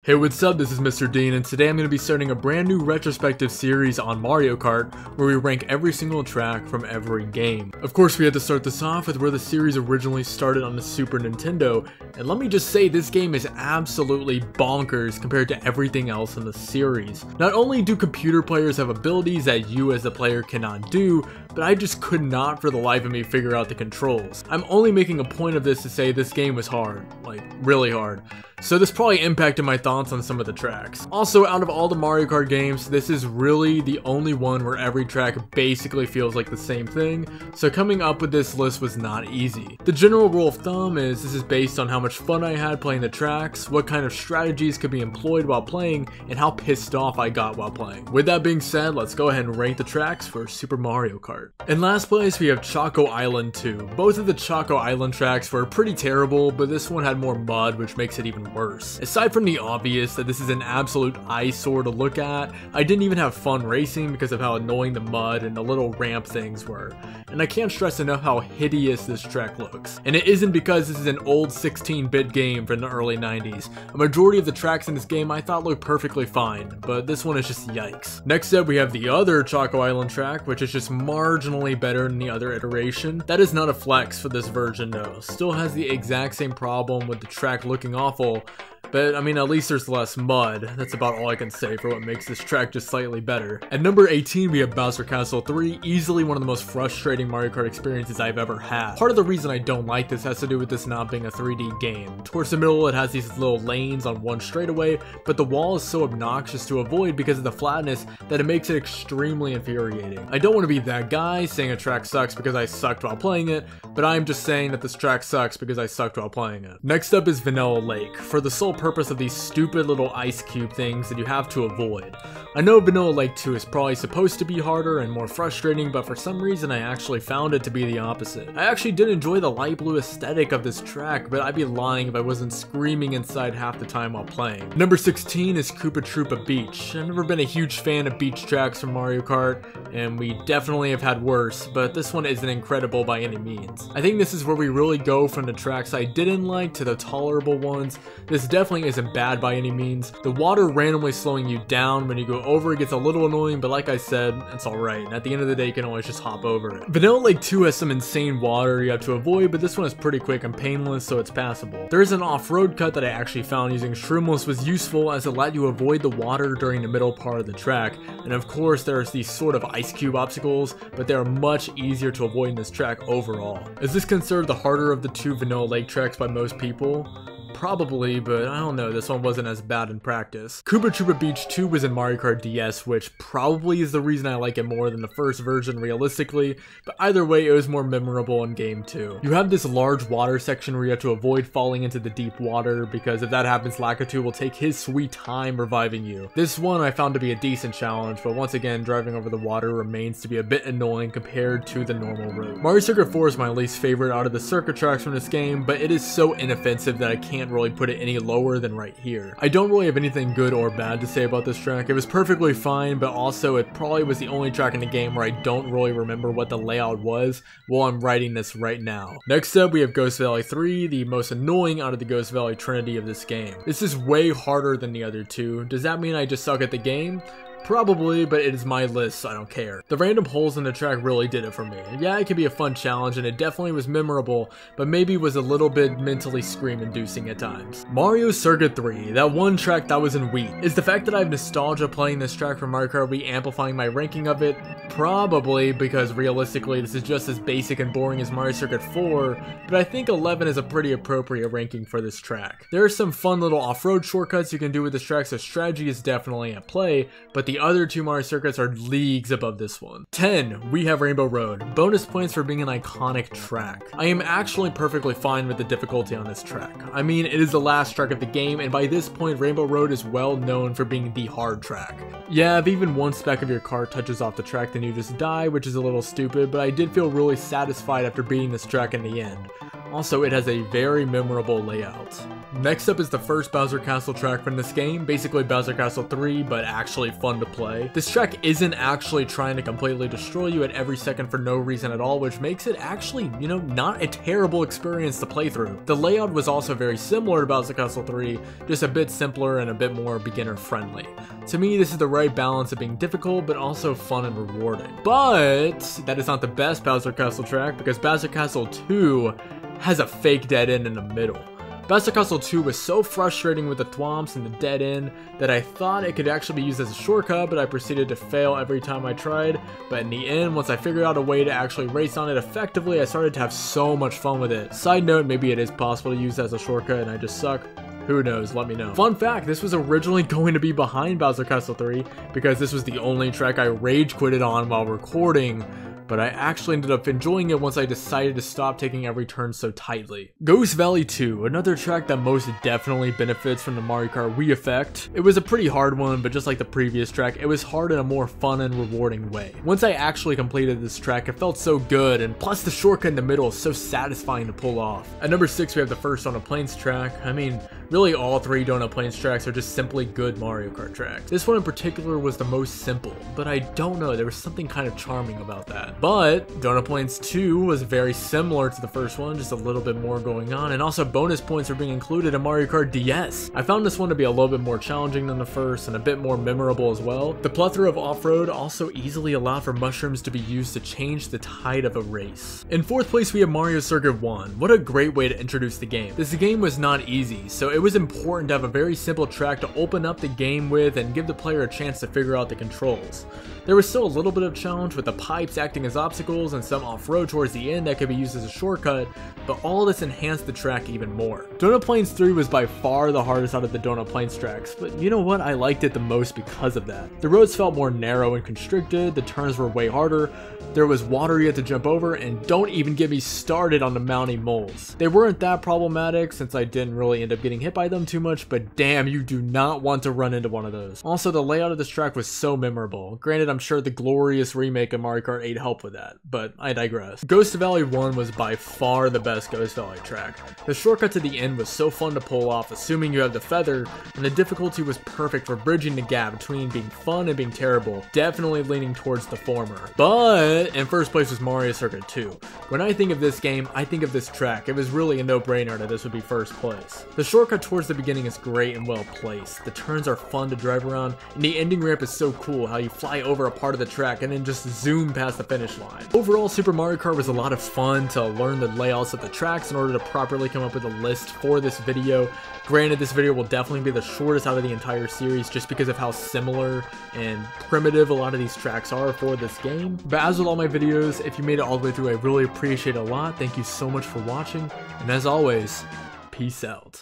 Hey, what's up? This is MrDean, and today I'm going to be starting a brand new retrospective series on Mario Kart where we rank every single track from every game. Of course, we had to start this off with where the series originally started on the Super Nintendo, and let me just say this game is absolutely bonkers compared to everything else in the series. Not only do computer players have abilities that you as the player cannot do, but I just could not for the life of me figure out the controls. I'm only making a point of this to say this game was hard, like really hard. So this probably impacted my thoughts on some of the tracks. Also, out of all the Mario Kart games, this is really the only one where every track basically feels like the same thing, so coming up with this list was not easy. The general rule of thumb is this is based on how much fun I had playing the tracks, what kind of strategies could be employed while playing, and how pissed off I got while playing. With that being said, let's go ahead and rank the tracks for Super Mario Kart. In last place, we have Choco Island 2. Both of the Choco Island tracks were pretty terrible, but this one had more mud, which makes it even worse. Aside from the obvious that this is an absolute eyesore to look at, I didn't even have fun racing because of how annoying the mud and the little ramp things were. And I can't stress enough how hideous this track looks. And it isn't because this is an old 16-bit game from the early 90s. A majority of the tracks in this game I thought looked perfectly fine, but this one is just yikes. Next up, we have the other Choco Island track, which is just marginally better than the other iteration. That is not a flex for this version though. Still has the exact same problem with the track looking awful, but I mean, at least there's less mud. That's about all I can say for what makes this track just slightly better. At number 18, we have Bowser Castle 3, easily one of the most frustrating Mario Kart experiences I've ever had. Part of the reason I don't like this has to do with this not being a 3D game. Towards the middle, it has these little lanes on one straightaway, but the wall is so obnoxious to avoid because of the flatness that it makes it extremely infuriating. I don't want to be that guy saying a track sucks because I sucked while playing it, but I'm just saying that this track sucks because I sucked while playing it. Next up is Vanilla Lake. For the sole purpose of these stupid little ice cube things that you have to avoid. I know Vanilla Lake 2 is probably supposed to be harder and more frustrating, but for some reason I actually found it to be the opposite. I actually did enjoy the light blue aesthetic of this track, but I'd be lying if I wasn't screaming inside half the time while playing. Number 16 is Koopa Troopa Beach. I've never been a huge fan of beach tracks from Mario Kart, and we definitely have had worse, but this one isn't incredible by any means. I think this is where we really go from the tracks I didn't like to the tolerable ones. This definitely isn't bad by any means. The water randomly slowing you down when you go over it gets a little annoying, but like I said, it's alright, and at the end of the day you can always just hop over it. Vanilla Lake 2 has some insane water you have to avoid, but this one is pretty quick and painless, so it's passable. There is an off-road cut that I actually found using Shroomless was useful as it let you avoid the water during the middle part of the track, and of course there's these sort of ice cube obstacles, but they are much easier to avoid in this track overall. Is this considered the harder of the two Vanilla Lake tracks by most people? Probably, but I don't know, this one wasn't as bad in practice. Koopa Troopa Beach 2 was in Mario Kart DS, which probably is the reason I like it more than the first version realistically, but either way it was more memorable in game 2. You have this large water section where you have to avoid falling into the deep water, because if that happens Lakitu will take his sweet time reviving you. This one I found to be a decent challenge, but once again driving over the water remains to be a bit annoying compared to the normal route. Mario Circuit 4 is my least favorite out of the circuit tracks from this game, but it is so inoffensive that I can't really put it any lower than right here. I don't really have anything good or bad to say about this track. It was perfectly fine, but also it probably was the only track in the game where I don't really remember what the layout was while I'm writing this right now. Next up, we have Ghost Valley 3, the most annoying out of the Ghost Valley trinity of this game. This is way harder than the other two. Does that mean I just suck at the game? Probably, but it is my list, so I don't care. The random holes in the track really did it for me. Yeah, it can be a fun challenge, and it definitely was memorable, but maybe was a little bit mentally scream-inducing at times. Mario Circuit 3, that one track that was in wheat. Is the fact that I have nostalgia playing this track from Mario Kart Wii amplifying my ranking of it? Probably, because realistically this is just as basic and boring as Mario Circuit 4, but I think 11 is a pretty appropriate ranking for this track. There are some fun little off-road shortcuts you can do with this track, so strategy is definitely at play, but the other two Mario Circuits are leagues above this one. 10, we have Rainbow Road. Bonus points for being an iconic track. I am actually perfectly fine with the difficulty on this track. I mean, it is the last track of the game, and by this point Rainbow Road is well known for being the hard track. Yeah, if even one speck of your car touches off the track then you just die, which is a little stupid, but I did feel really satisfied after beating this track in the end. Also, it has a very memorable layout. Next up is the first Bowser Castle track from this game, basically Bowser Castle 3, but actually fun to play. This track isn't actually trying to completely destroy you at every second for no reason at all, which makes it actually, not a terrible experience to play through. The layout was also very similar to Bowser Castle 3, just a bit simpler and a bit more beginner friendly. To me, this is the right balance of being difficult, but also fun and rewarding. But that is not the best Bowser Castle track, because Bowser Castle 2 has a fake dead end in the middle. Bowser Castle 2 was so frustrating with the thwomps and the dead end that I thought it could actually be used as a shortcut, but I proceeded to fail every time I tried. But in the end, once I figured out a way to actually race on it effectively, I started to have so much fun with it. Side note, maybe it is possible to use as a shortcut and I just suck. Who knows, let me know. Fun fact, this was originally going to be behind Bowser Castle 3 because this was the only track I rage quitted on while recording, but I actually ended up enjoying it once I decided to stop taking every turn so tightly. Ghost Valley 2, another track that most definitely benefits from the Mario Kart Wii effect. It was a pretty hard one, but just like the previous track, it was hard in a more fun and rewarding way. Once I actually completed this track, it felt so good, and plus the shortcut in the middle is so satisfying to pull off. At number 6, we have the first Donut Plains track. I mean, really all 3 Donut Plains tracks are just simply good Mario Kart tracks. This one in particular was the most simple, but I don't know, there was something kind of charming about that. But Donut Plains 2 was very similar to the first one, just a little bit more going on, and also bonus points are being included in Mario Kart DS. I found this one to be a little bit more challenging than the first and a bit more memorable as well. The plethora of off-road also easily allowed for mushrooms to be used to change the tide of a race. In 4th place, we have Mario Circuit 1. What a great way to introduce the game. This game was not easy, so it was important to have a very simple track to open up the game with and give the player a chance to figure out the controls. There was still a little bit of challenge with the pipes acting as obstacles and some off-road towards the end that could be used as a shortcut, but all this enhanced the track even more. Donut Plains 3 was by far the hardest out of the Donut Plains tracks, but you know what? I liked it the most because of that. The roads felt more narrow and constricted, the turns were way harder, there was water you had to jump over, and don't even get me started on the mounting moles. They weren't that problematic since I didn't really end up getting hit by them too much, but damn, you do not want to run into one of those. Also, the layout of this track was so memorable. Granted, I'm sure the glorious remake of Mario Kart 8 helped with that, but I digress. Ghost Valley 1 was by far the best Ghost Valley track. The shortcut to the end was so fun to pull off, assuming you have the feather, and the difficulty was perfect for bridging the gap between being fun and being terrible, definitely leaning towards the former. But in 1st place was Mario Circuit 2. When I think of this game, I think of this track. It was really a no-brainer that this would be 1st place. The shortcut towards the beginning is great and well placed. The turns are fun to drive around, and the ending ramp is so cool how you fly over a part of the track and then just zoom past the finish line. Overall, Super Mario Kart was a lot of fun to learn the layouts of the tracks in order to properly come up with a list for this video. Granted, this video will definitely be the shortest out of the entire series just because of how similar and primitive a lot of these tracks are for this game. But as with all my videos, if you made it all the way through, I really appreciate it a lot. Thank you so much for watching, and as always, peace out.